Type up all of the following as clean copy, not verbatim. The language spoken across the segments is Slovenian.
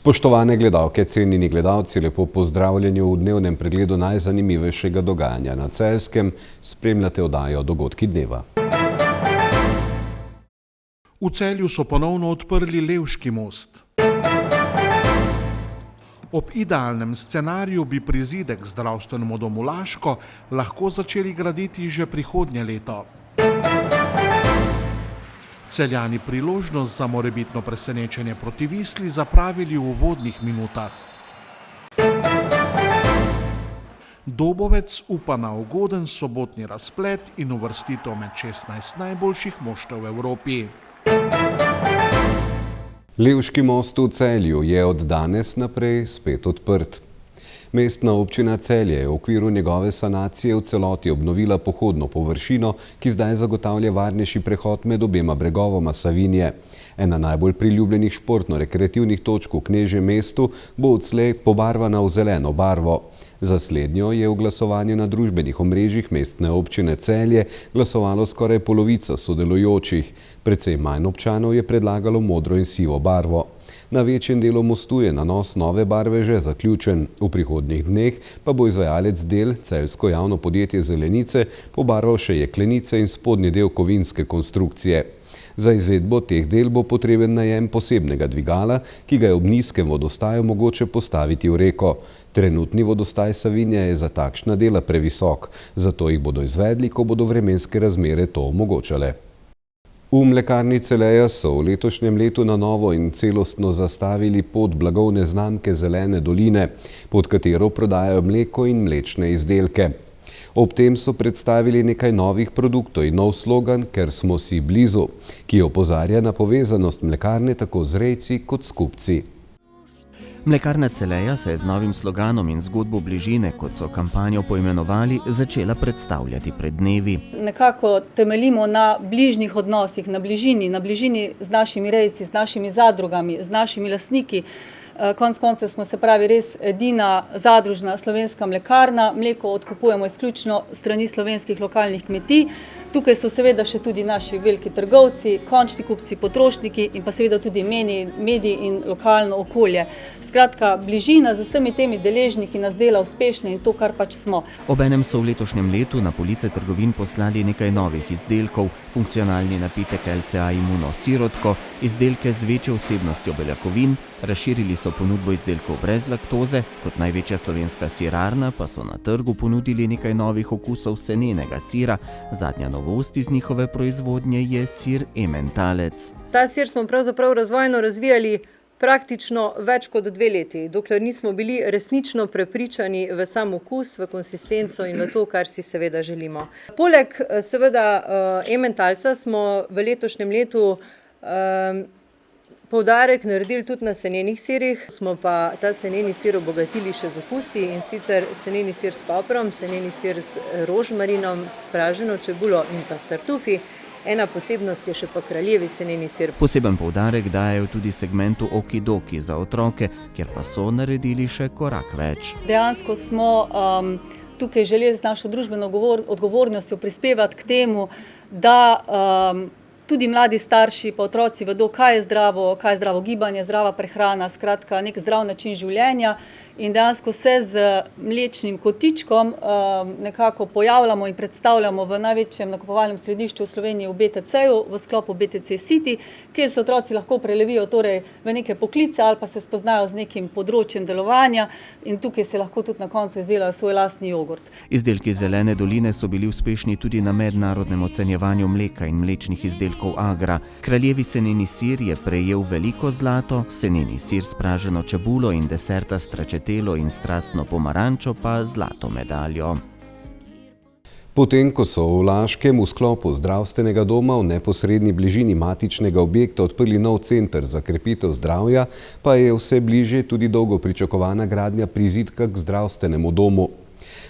Spoštovane gledalke, cenjeni gledalci, lepo pozdravljeni v dnevnem pregledu najzanimivejšega dogajanja na Celjskem. Spremljate oddajo Dogodki dneva. V Celju so ponovno odprli Levški most. Ob idealnem scenariju bi prizidek zdravstvenemu domu Laško lahko začeli graditi že prihodnje leto. Celjani priložnost za morebitno presenečenje proti Visli zapravili v uvodnih minutah. Dobovec upa na ugoden sobotni razplet in uvrstitev med 16 najboljših moštev v Evropi. Levški most v Celju je od danes naprej spet odprt. Mestna občina Celje je v okviru njegove sanacije v celoti obnovila pohodno površino, ki zdaj zagotavlja varnejši prehod med obema bregovoma Savinje. Ena najbolj priljubljenih športno-rekreativnih točk v Knežjem mestu bo odslej pobarvana v zeleno barvo. Za slednjo je v glasovanju na družbenih omrežjih mestne občine Celje glasovalo skoraj polovica sodelujočih. Precej manj občanov je predlagalo modro in sivo barvo. Na večjem delu mostu je nanos nove barve že zaključen. V prihodnjih dneh pa bo izvajalec del, celjsko javno podjetje Zelenice, pobarval še jeklenice in spodnji del kovinske konstrukcije. Za izvedbo teh del bo potreben najem posebnega dvigala, ki ga je ob nizkem vodostaju mogoče postaviti v reko. Trenutni vodostaj Savinje je za takšna dela previsok, zato jih bodo izvedli, ko bodo vremenske razmere to omogočale. V mlekarni Celeja so v letošnjem letu na novo in celostno zastavili pot blagovne znamke Zelene doline, pod katero prodajajo mleko in mlečne izdelke. Ob tem so predstavili nekaj novih produktov in nov slogan "Ker smo si blizu", ki opozarja na povezanost mlekarne tako z rejci kot s kupci. Mlekarna Celeja se je z novim sloganom in zgodbo bližine, kot so kampanjo poimenovali, začela predstavljati pred dnevi. Nekako temeljimo na bližnjih odnosih, na bližini z našimi rejci, z našimi zadrugami, z našimi lastniki. Konec koncev smo se pravi res edina zadružna slovenska mlekarna, mleko odkupujemo izključno strani slovenskih lokalnih kmetij. Tukaj so seveda še tudi naši veliki trgovci, končni kupci, potrošniki in pa seveda tudi mediji in lokalno okolje. Skratka, bližina z vsemi temi deležniki nas dela uspešne in to, kar pač smo. Obenem so v letošnjem letu na police trgovin poslali nekaj novih izdelkov, funkcionalni napitek LCA Immuno sirotko, izdelke z večjo vsebnostjo beljakovin, razširili so ponudbo izdelkov brez laktoze, kot največja slovenska sirarna pa so na trgu ponudili nekaj novih okusov senenega sira. Zadnja novost iz njihove proizvodnje je sir Emmentalec. Ta sir smo pravzaprav razvojno razvijali praktično več kot 2 leti, dokler nismo bili resnično prepričani v sam okus, v konsistenco in v to, kar si seveda želimo. Poleg seveda Emmentalca smo v letošnjem letu poudarek naredili tudi na senenih sirih, smo pa ta seneni sir obogatili še z okusi, in sicer seneni sir s poprom, seneni sir s rožmarinom, s praženo čebulo in pa s tartufi. Ena posebnost je še pa kraljevi seneni sir. Poseben poudarek dajo tudi segmentu okidoki za otroke, kjer pa so naredili še korak več. Dejansko smo tukaj želeli z našo družbeno odgovornostjo prispevati k temu, da tudi mladi starši pa otroci vedo, kaj je zdravo gibanje, zdrava prehrana, skratka nek zdrav način življenja. In dejansko se z mlečnim kotičkom nekako pojavljamo in predstavljamo v največjem nakupovalnem središču v Sloveniji v BTC-ju, v sklopu BTC City, kjer se otroci lahko prelevijo torej v neke poklice ali pa se spoznajo z nekim področjem delovanja in tukaj se lahko tudi na koncu izdelajo svoj lastni jogurt. Izdelki Zelene doline so bili uspešni tudi na mednarodnem ocenjevanju mleka in mlečnih izdelkov Agra. Kraljevi seneni sir je prejel veliko zlato, seneni sir s praženo čebulo in deserta stračetelo in strastno pomarančo pa zlato medaljo. Potem, ko so v Laškem v sklopu zdravstvenega doma v neposredni bližini matičnega objekta odprli nov center za krepitev zdravja, pa je vse bližje tudi dolgo pričakovana gradnja prizidka k zdravstvenemu domu.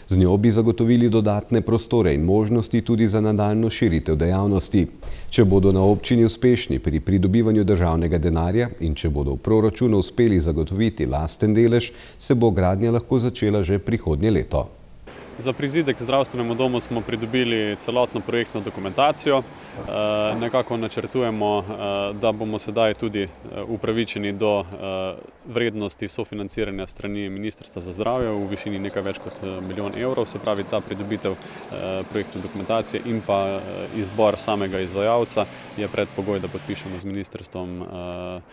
Z njo bi zagotovili dodatne prostore in možnosti tudi za nadaljnjo širitev dejavnosti. Če bodo na občini uspešni pri pridobivanju državnega denarja in če bodo v proračunu uspeli zagotoviti lasten delež, se bo gradnja lahko začela že prihodnje leto. Za prizidek zdravstvenemu domu smo pridobili celotno projektno dokumentacijo. Nekako načrtujemo, da bomo sedaj tudi upravičeni do vrednosti sofinanciranja strani Ministrstva za zdravje v višini nekaj več kot €1 milijon. Se pravi, ta pridobitev projektne dokumentacije in pa izbor samega izvajalca je predpogoj, da podpišemo z ministrstvom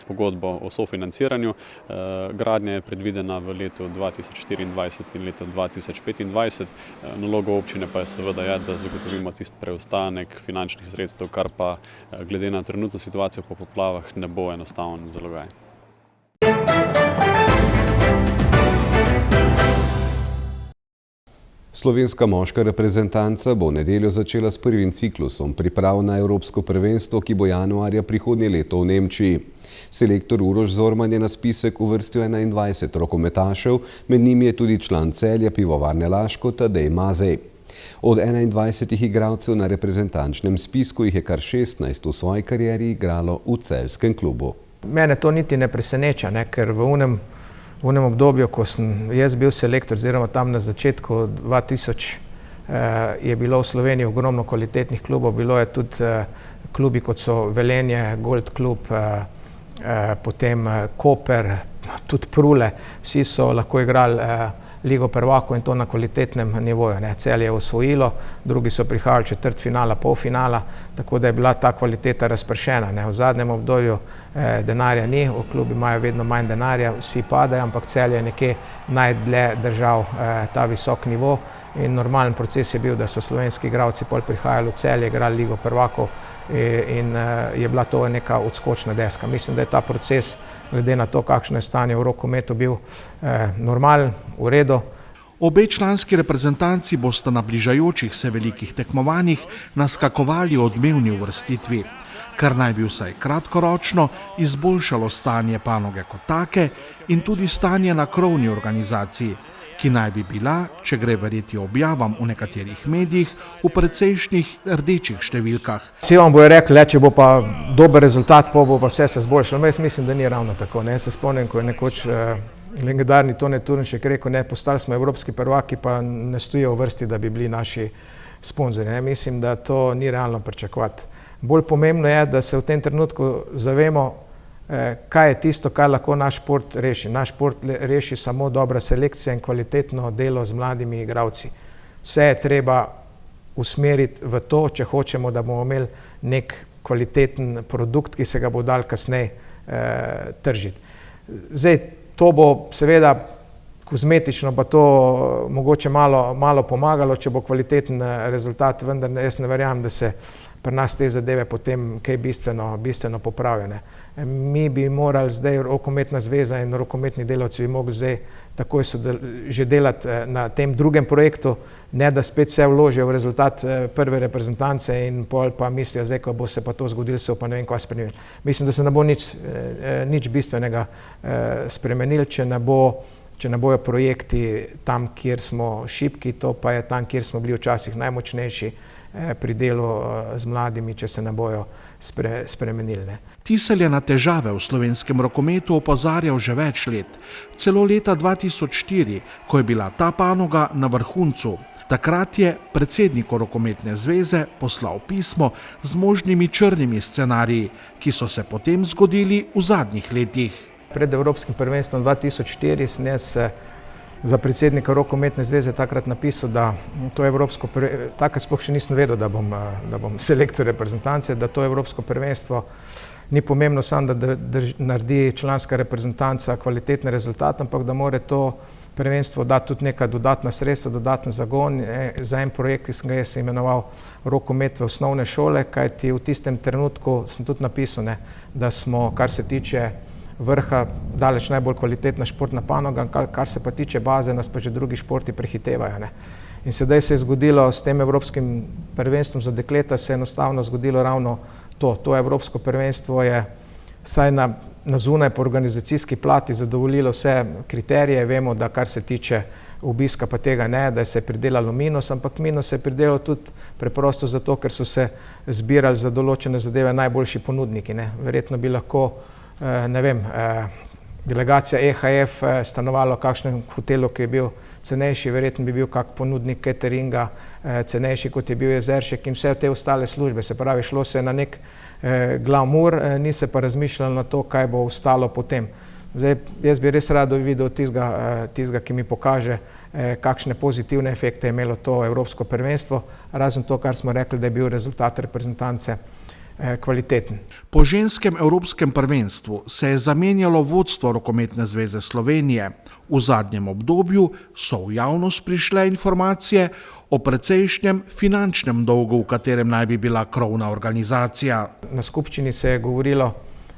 pogodbo o sofinanciranju. Gradnja je predvidena v letu 2024 in letu 2025. Naloga občine pa je seveda, da zagotovimo tisti preostanek finančnih sredstev, kar pa glede na trenutno situacijo po poplavah ne bo enostaven zalogaj. Slovenska moška reprezentanca bo v nedeljo začela s prvim ciklusom priprav na evropsko prvenstvo, ki bo januarja prihodnje leto v Nemčiji. Selektor Uroš Zorman je na spisek uvrstil 21 rokometašev, med njimi je tudi član Celja Pivovarne Laško Tadej Mazej. Od 21 igralcev na reprezentančnem spisku jih je kar 16 v svoji karieri igralo v celjskem klubu. Mene to niti ne preseneča, ker v unem obdobju, ko sem jaz bil selektor, oziroma tam na začetku 2000, je bilo v Sloveniji ogromno kvalitetnih klubov, bilo je tudi klubi, kot so Velenje, Gold klub, potem Koper, tudi Prule, vsi so lahko igrali Ligo prvakov in to na kvalitetnem nivoju. Celje je osvojilo, drugi so prihajali četrtfinala, polfinala, tako da je bila ta kvaliteta razpršena. V zadnjem obdobju denarja ni, v klubi imajo vedno manj denarja, vsi padajo, ampak Celje je nekje najdlje držal ta visok nivo in normalen proces je bil, da so slovenski igralci pol prihajali v Celje, igrali Ligo prvakov in je bila to neka odskočna deska. Mislim, da je ta proces, glede na to, kakšno je stanje v rokometu, bil normalen, v redu. Obe članski reprezentanci bosta na bližajočih se velikih tekmovanjih naskakovali odmevni uvrstitvi, kar naj bi vsaj kratkoročno izboljšalo stanje panoge kot take in tudi stanje na krovni organizaciji, ki naj bi bila, če gre verjeti objavam v nekaterih medijih, v precejšnjih rdečih številkah. Vsi vam bojo rekli, če bo pa dober rezultat, bo pa vse se zboljšalo. Jaz mislim, da ni ravno tako. Se spomnim, ko je nekoč legendarni Tone Turnšek rekel, postali smo evropski prvaki, pa ne stojijo v vrsti, da bi bili naši sponzorji. Mislim, da to ni realno pričakovati. Bolj pomembno je, da se v tem trenutku zavemo, kaj je tisto, kar lahko naš šport reši. Naš šport reši samo dobra selekcija in kvalitetno delo z mladimi igralci. Vse je treba usmeriti v to, če hočemo, da bomo imeli nek kvaliteten produkt, ki se ga bo dal kasneje tržiti. Zdaj, to bo seveda kozmetično pa to mogoče malo pomagalo, če bo kvaliteten rezultat, vendar jaz ne verjamem, da se pri nas te zadeve potem kaj bistveno popravijo. Mi bi morali zdaj, rokometna zveza in rokometni delavci bi mogli zdaj takoj že delati na tem drugem projektu, ne da spet vse vložijo v rezultat prve reprezentance in pol pa mislijo, zdaj, ko bo se pa to zgodilo, se pa ne vem, kaj spremenili. Mislim, da se ne bo nič bistvenega spremenili, če ne bojo projekti tam, kjer smo šibki, to pa je tam, kjer smo bili včasih najmočnejši pri delu z mladimi, če se ne bojo spremenili. Tiselj je na težave v slovenskem rokometu opozarjal že več let, celo leta 2004, ko je bila ta panoga na vrhuncu. Takrat je predsedniku rokometne zveze poslal pismo z možnimi črnimi scenariji, ki so se potem zgodili v zadnjih letih. Pred Evropskim prvenstvom 2004 sem jaz za predsednika rokometne zveze takrat napisal, da to evropsko prvenstvo, takrat sploh še nisem vedel, da bom selektor reprezentance, da to evropsko prvenstvo ni pomembno samo, da naredi članska reprezentanca kvalitetne rezultate, ampak da mora to prvenstvo dati tudi neka dodatna sredstva, dodatni zagon za en projekt, ki sem ga jaz imenoval rokomet v osnovne šole, kajti v tistem trenutku sem tudi napisal, da smo, kar se tiče vrha, daleč najbolj kvalitetna športna panoga, kar se pa tiče baze, nas pa že drugi športi prehitevajo. In sedaj se je zgodilo s tem evropskim prvenstvom za dekleta, se je enostavno zgodilo ravno to. To evropsko prvenstvo je saj na zunaj po organizacijski plati zadovoljilo vse kriterije. Vemo, da kar se tiče obiska pa tega ne, da se je pridelalo minus, ampak minus se je pridelalo tudi preprosto zato, ker so se zbirali za določene zadeve najboljši ponudniki. Verjetno bi lahko delegacija EHF stanovala v kakšnem hotelu, ki je bil cenejši verjetno bi bil kak ponudnik cateringa, cenejši kot je bil Jezeršek in vse te ostale službe. Se pravi, šlo se na nek glamur, ni se pa razmišljalo na to, kaj bo ostalo potem. Zdaj, jaz bi res rado videl tistega, ki mi pokaže, kakšne pozitivne efekte je imelo to Evropsko prvenstvo, razen to, kar smo rekli, da je bil rezultat reprezentance kvaliteten. Po ženskem Evropskem prvenstvu se je zamenjalo vodstvo Rokometne zveze Slovenije. V zadnjem obdobju so v javnost prišle informacije o precejšnjem finančnem dolgu, v katerem naj bi bila krovna organizacija. Na skupščini se je govorilo,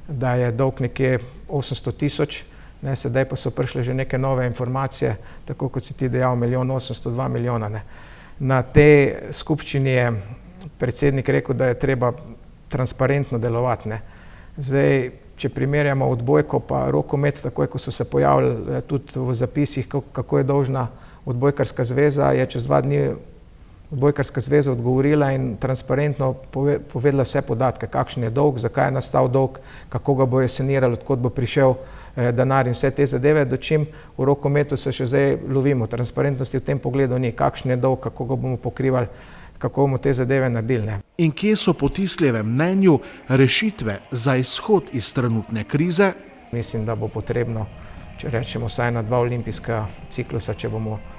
da je dolg nekje 800 000, sedaj pa so prišle že neke nove informacije, tako kot si ti dejal, 1 802 000. Na tej skupščini je predsednik rekel, da je treba transparentno delovati. Zdaj, če primerjamo odbojko pa rokomet, takoj ko so se pojavili tudi v zapisih, kako je dolžna odbojkarska zveza, je čez 2 dni odbojkarska zveza odgovorila in transparentno povedala vse podatke, kakšen je dolg, zakaj je nastal dolg, kako ga bo sanirali, odkot bo prišel denar in vse te zadeve, dočim v rokometu se še zdaj lovimo. Transparentnosti v tem pogledu ni, kakšen je dolg, kako ga bomo pokrivali, kako bomo te zadeve naredili. In kje so po Tisljevem mnenju rešitve za izhod iz trenutne krize? Mislim, da bo potrebno, če rečemo vsaj na 2 olimpijska ciklusa,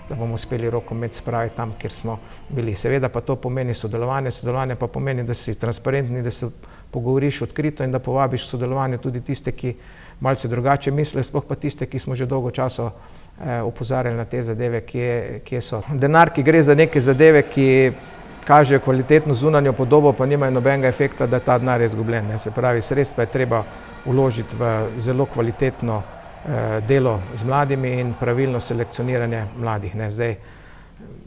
da bomo uspeli rokomet spraviti tam, kjer smo bili. Seveda pa to pomeni sodelovanje, sodelovanje pa pomeni, da si transparentni, da se pogovoriš odkrito in da povabiš sodelovanje tudi tiste, ki malce drugače misle, sploh pa tiste, ki smo že dolgo časa opozarjali na te zadeve, kje so. Denar, ki gre za neke zadeve, ki kažejo kvalitetno zunanjo podobo, pa nimajo nobenega efekta, da ta denar je izgubljen. Se pravi, sredstva je treba vložiti v zelo kvalitetno delo z mladimi in pravilno selekcioniranje mladih. Zdaj,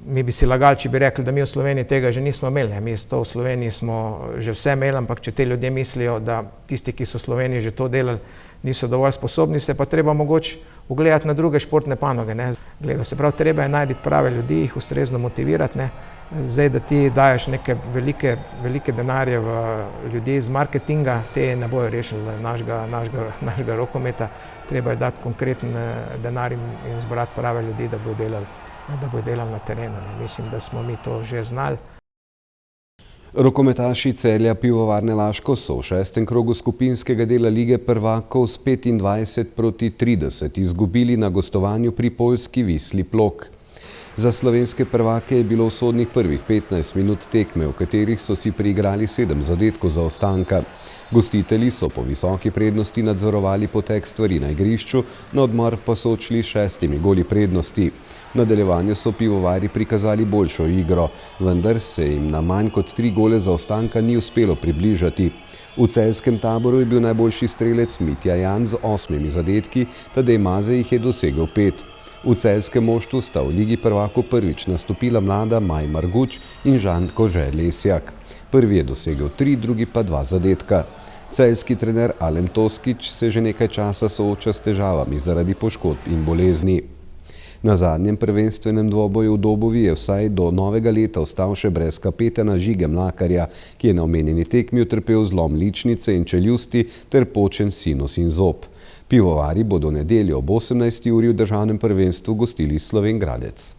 mi bi si lagali, če bi rekli, da mi v Sloveniji tega že nismo imeli. Mi v Sloveniji smo že vse imeli, ampak če te ljudje mislijo, da tisti, ki so v Sloveniji že to delali, niso dovolj sposobni, se pa treba mogoče ugledati na druge športne panoge. Se pravi, treba je najti prave ljudi, jih ustrezno motivirati. Zdaj, da ti daješ neke velike denarje v ljudi iz marketinga, te ne bojo rešili našega rokometa. Treba je dati konkreten denar in zbrati prave ljudi, da bojo delali na terenu. Mislim, da smo mi to že znali. Rokometaši Celja Pivovarne Laško so v 6. krogu skupinskega dela Lige prvakov s 25-30 izgubili na gostovanju pri poljski Wisli Plock. Za slovenske prvake je bilo usodnih prvih 15 minut tekme, v katerih so si priigrali 7 zadetkov zaostanka. Gostitelji so po visoki prednosti nadzorovali potek stvari na igrišču, na odmor pa so odšli 6 goli prednosti. V nadaljevanju so pivovari prikazali boljšo igro, vendar se jim na manj kot 3 gole zaostanka ni uspelo približati. V celjskem taboru je bil najboljši strelec Mitja Jan z 8 zadetki, Tadej Maze jih je dosegel 5. V celjskem moštvu sta v Ligi prvakov prvič nastopila mlada Maj Marguč in Žan Kože Lesjak. Prvi je dosegel 3, drugi pa 2 zadetka. Celjski trener Alen Toskič se že nekaj časa sooča s težavami zaradi poškodb in bolezni. Na zadnjem prvenstvenem dvoboju v Dobovi je vsaj do novega leta ostal še brez kapetana Žige Mlakarja, ki je na omenjeni tekmi utrpel zlom ličnice in čeljusti ter počen sinus in zob. Pivovari bodo nedeljo ob 18. uri v državnem prvenstvu gostili Slovenj Gradec.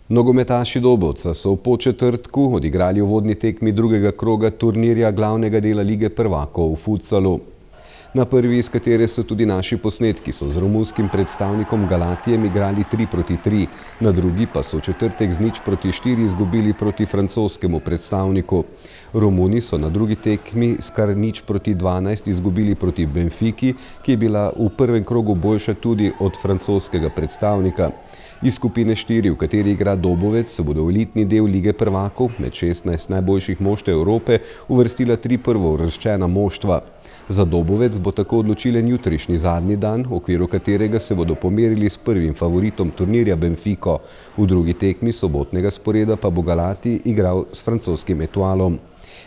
Nogometaši Dobovca so v Podčetrtku odigrali uvodni tekmi drugega kroga turnirja glavnega dela Lige prvakov v futsalu. Na prvi, iz katere so tudi naši posnetki, so z romunskim predstavnikom Galatijem igrali 3-3, na drugi pa so v četrtek z 0-4 izgubili proti francoskemu predstavniku. Romuni so na drugi tekmi s kar 0-12 izgubili proti Benfiki, ki je bila v prvem krogu boljša tudi od francoskega predstavnika. Iz skupine 4, v kateri igra Dobovec, se bodo v elitni del Lige prvakov med 16 najboljših moštev Evrope uvrstila 3 prvouvrščena moštva. Za Dobovec bo tako odločilen jutrišnji zadnji dan, v okviru katerega se bodo pomerili s prvim favoritom turnirja Benfico. V drugi tekmi sobotnega sporeda pa bo Galati igral s francoskim Etoilom.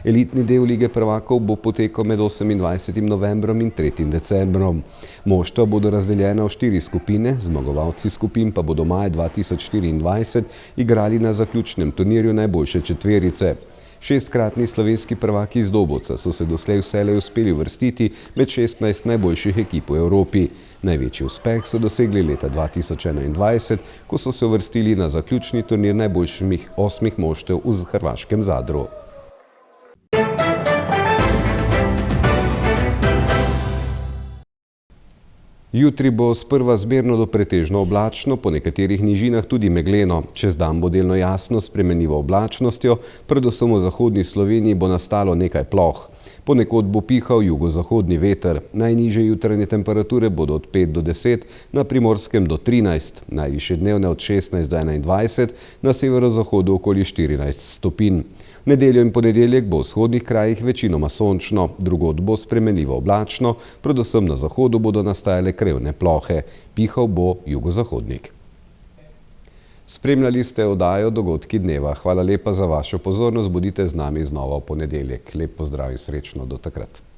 Elitni del Lige prvakov bo potekal med 28. novembrom in 3. decembrom. Moštva bodo razdeljena v 4 skupine, zmagovalci skupin pa bodo maja 2024 igrali na zaključnem turnirju najboljše četverice. Šestkratni slovenski prvaki iz Dobovca so se doslej vselej uspeli uvrstiti med 16 najboljših ekip v Evropi. Največji uspeh so dosegli leta 2021, ko so se uvrstili na zaključni turnir najboljših 8 moštev v hrvaškem Zadru. Jutri bo sprva zmerno do pretežno oblačno, po nekaterih nižinah tudi megleno. Čez dan bo delno jasno s spremenljivo oblačnostjo, predvsem v zahodni Sloveniji bo nastalo nekaj ploh. Ponekod bo pihal jugozahodni veter. Najnižje jutranje temperature bodo od 5 do 10, na Primorskem do 13, najvišje dnevne od 16 do 21, na severozahodu okoli 14 stopinj. V nedeljo in ponedeljek bo v vzhodnih krajih večinoma sončno, drugod bo spremenljivo oblačno, predvsem na zahodu bodo nastajale krevne plohe. Pihal bo jugozahodnik. Spremljali ste oddajo Dogodki dneva. Hvala lepa za vašo pozornost, bodite z nami znova v ponedeljek. Lep pozdrav in srečno do takrat.